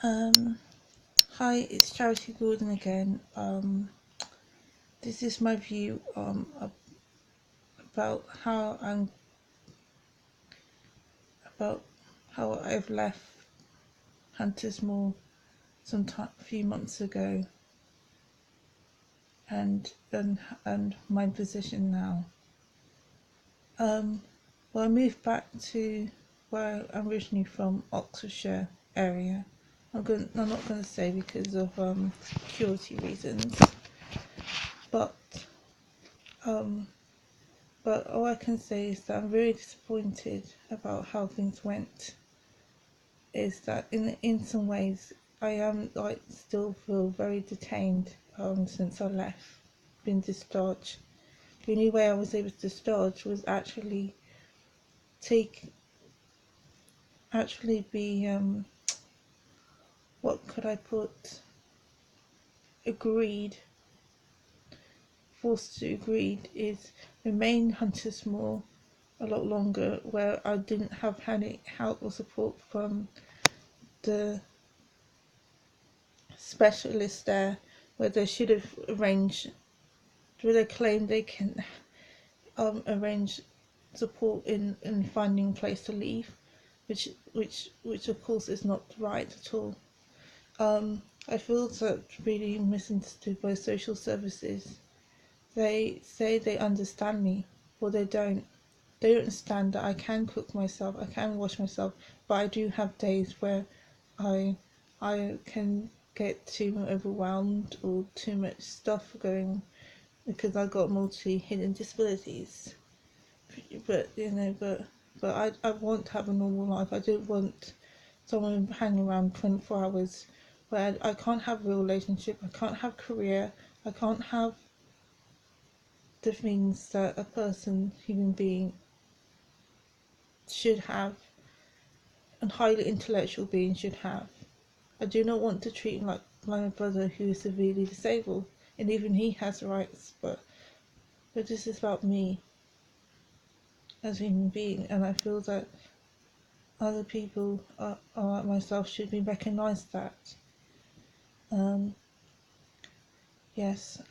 Um, Hi, it's Charity Gordon again. This is my view about about how I've left Huntersmoor a few months ago, and my position now. Um, well, I moved back to where I'm originally from, Oxfordshire area. I'm not going to say because of security reasons, but um, but all I can say is that I'm very disappointed about how things went. Is that in some ways I am like still feel very detained since I left, been discharged. The only way I was able to discharge was take actually be what could I put, agreed, forced to agreed is remain Huntersmoor a lot longer, where I didn't have any help or support from the specialists there, where they should have arranged, where they claim they can arrange support in finding a place to live, which of course is not right at all. I feel that really misunderstood by social services. They say they understand me, but they don't. They don't understand that I can cook myself, I can wash myself, but I do have days where I I can get too overwhelmed or too much stuff going because I got multi hidden disabilities. But I want to have a normal life. I don't want someone hanging around 24 hours where I can't have a real relationship, I can't have career, I can't have the things that a human being should have, and highly intellectual being should have. I do not want to treat him like my brother who is severely disabled, and even he has rights, but this is about me as a human being, and I feel that other people like myself should be recognised that. Um, yes,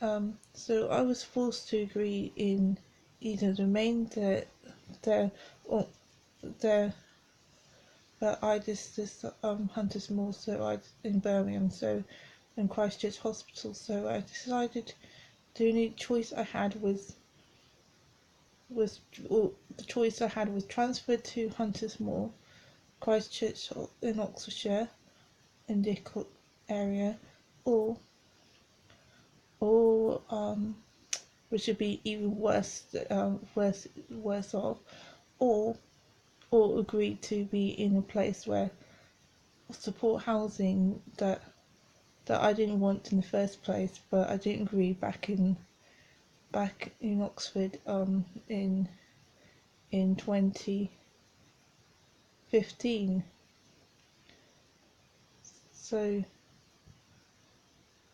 so I was forced to agree in either remain there or there, but I this Huntersmoor, so I in Birmingham, so in Christchurch Hospital, so I decided the only choice I had was or the choice I had was transferred to Huntersmoor, Christchurch in Oxfordshire, in the area, or or which would be even worse off, or or agree to be in a place where support housing that I didn't want in the first place, but I didn't agree back in Oxford in 2015. So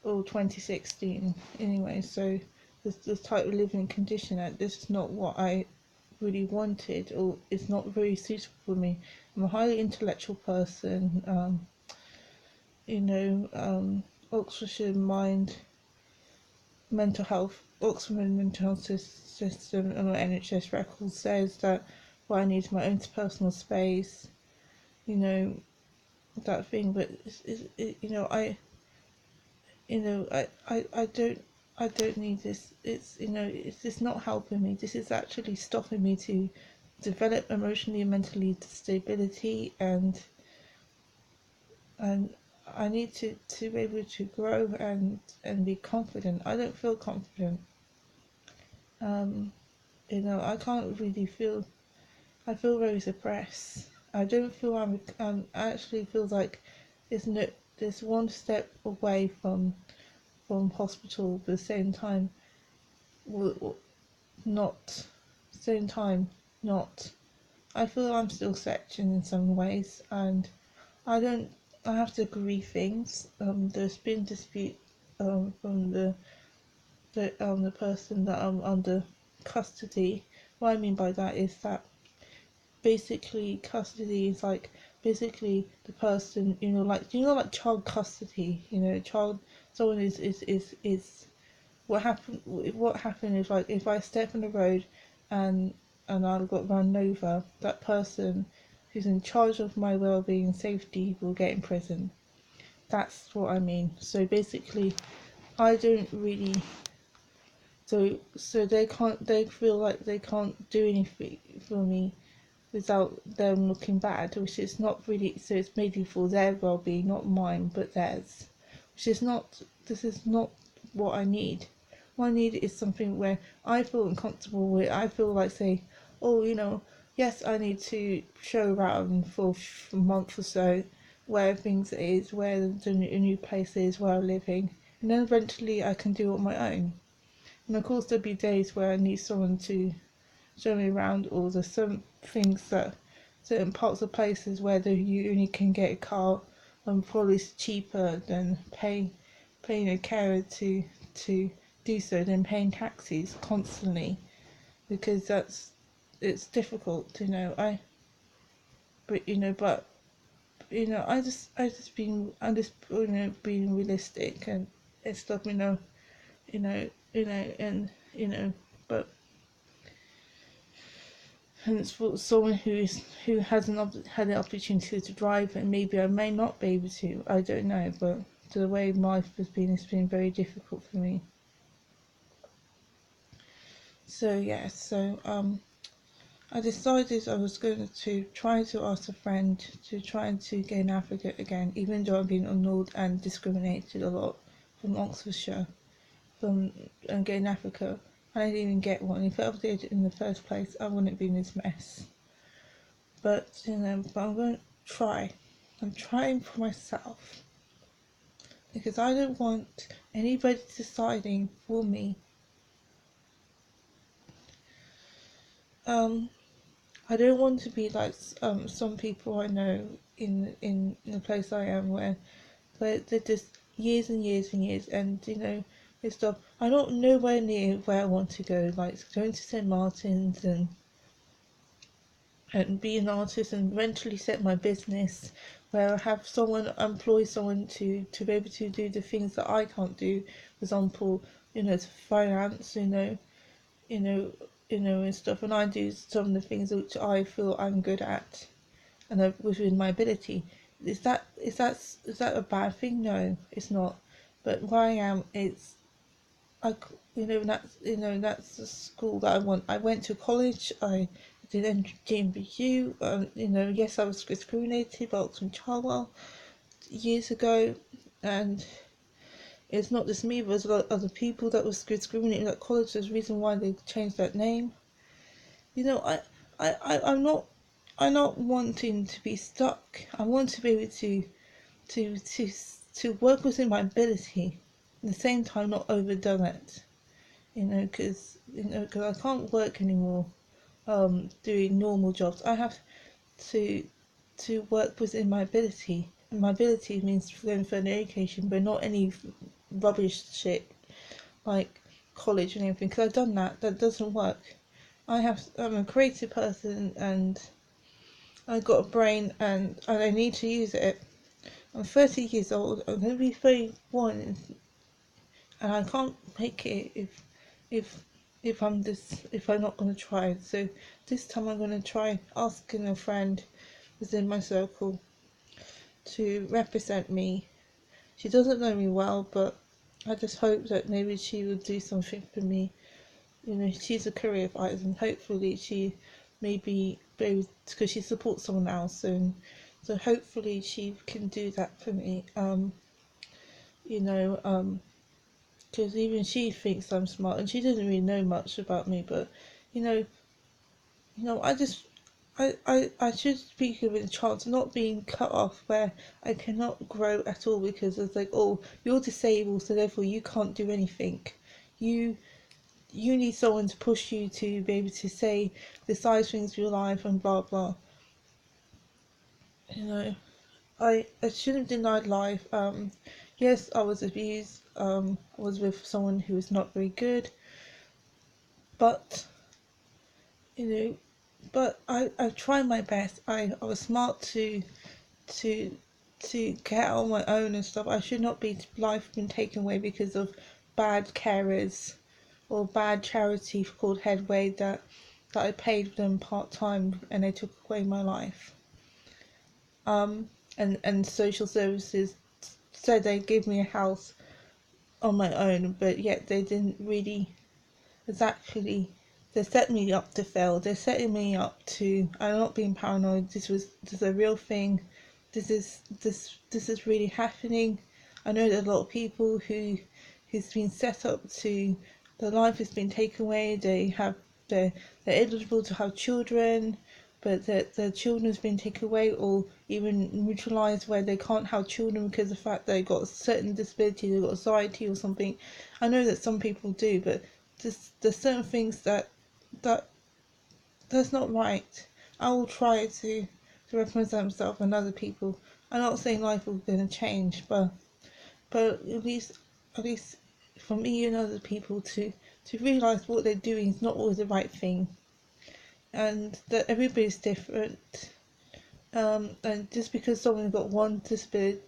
or 2016 anyway. So the type of living condition, this is not what I really wanted, or it's not very suitable for me. I'm a highly intellectual person. Oxfordshire mind mental health, Oxford mental health system and NHS records says that I need my own personal space. You know that thing, but I don't need this. It's not helping me. This is actually stopping me to develop emotionally and mentally stability, and I need to be able to grow and be confident. I don't feel confident. Um, I can't really feel. I feel very suppressed. I don't feel I actually feel like it's no. There's one step away from hospital, but at the same time, not. Same time, not. I feel I'm still section in some ways, and I don't. I have to agree things. There's been dispute from the person that I'm under custody. What I mean by that is that basically custody is like basically the person, like child custody, someone is what happened is, like, if I step on the road and I got run over, that person who's in charge of my well-being and safety will get in prison. That's what I mean. So basically, I don't really. So they feel like they can't do anything for me without them looking bad, which is not really. So it's mainly for their well-being, not mine, but theirs. Which is not. This is not what I need. What I need is something where I feel uncomfortable with. I feel like, say, oh, yes, I need to show around for a month or so, where things is, where the new place is, where I'm living, and then eventually I can do it on my own. And of course, there'll be days where I need someone to show me around, or there's some things that certain parts of places where you only can get a car, and probably it's cheaper than paying a carer to do so, than paying taxis constantly, because it's difficult, but I'm just being realistic and stuff, and but. And it's for someone who hasn't had the opportunity to drive, and maybe I may not be able to. I don't know, but the way life has been, it's been very difficult for me. So yeah, I decided I was going to try to ask a friend to try to gain advocate again, even though I've been ignored and discriminated a lot from Oxfordshire, from getting Africa. I didn't even get one. If I did in the first place, I wouldn't be in this mess. But I'm going to try. I'm trying for myself, because I don't want anybody deciding for me. I don't want to be like some people I know in the place I am, where they're just years and years and years, and and stuff. I'm not nowhere near where I want to go, like going to St. Martin's and be an artist, and eventually set my business where I have someone employ someone to be able to do the things that I can't do. For example, to finance, you know, and stuff, and I do some of the things which I feel I'm good at and within my ability. Is that a bad thing? No, it's not. But where I am, I, that's the school that I want. I went to college. I did GMBU. Yes, I was discriminated by Oxford Charwell years ago, and it's not just me, but there's a lot of other people that was discriminated at college. There's a reason why they changed that name. I'm not wanting to be stuck. I want to be able to to to work within my ability, at the same time not overdone it. Because I can't work anymore. Doing normal jobs, I have to work within my ability, and my ability means going for an education, but not any rubbish shit like college and everything. Because I've done that. That doesn't work. I'm a creative person, and I've got a brain, and I need to use it. I'm 30 years old. I'm going to be 31, and I can't make it if if I'm not going to try. So this time I'm going to try asking a friend within my circle to represent me. She doesn't know me well, but I just hope that maybe she will do something for me. She's a career advisor, and hopefully she maybe, because she supports someone else, and so hopefully she can do that for me. You know, because even she thinks I'm smart, and she doesn't really know much about me, but you know, I just, I should be given a chance, not being cut off where I cannot grow at all, because it's like, oh, you're disabled, so therefore you can't do anything. You you need someone to push you to be able to say, decide things for your life and blah blah. You know, I shouldn't have denied life. Yes, I was abused. I was with someone who was not very good, but you know, but I tried my best. I was smart to to get out on my own and stuff. I should not be life been taken away because of bad carers or bad charity called Headway that I paid them part time and they took away my life. And social services said they'd give me a house on my own, but yet they didn't really exactly. They set me up to fail. They're setting me up to. I'm not being paranoid. This is a real thing. This is really happening. I know there's a lot of people who's been set up to. Their life has been taken away. They're eligible to have children, but their children's been taken away or even neutralised where they can't have children because of the fact they got a certain disability, they've got anxiety or something. I know that some people do, but there's certain things that's not right. I will try to represent myself and other people. I'm not saying life will gonna change, but at least for me and other people to realise what they're doing is not always the right thing, and that everybody's different. And just because someone got one disability,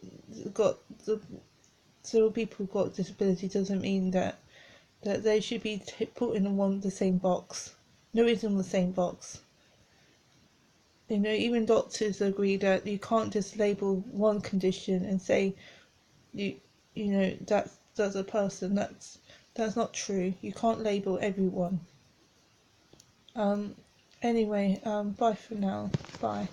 several people got disability doesn't mean that they should be put in the same box. Nobody's in the same box. Even doctors agree that you can't just label one condition and say that's a person. That's not true. You can't label everyone. Anyway, bye for now. Bye.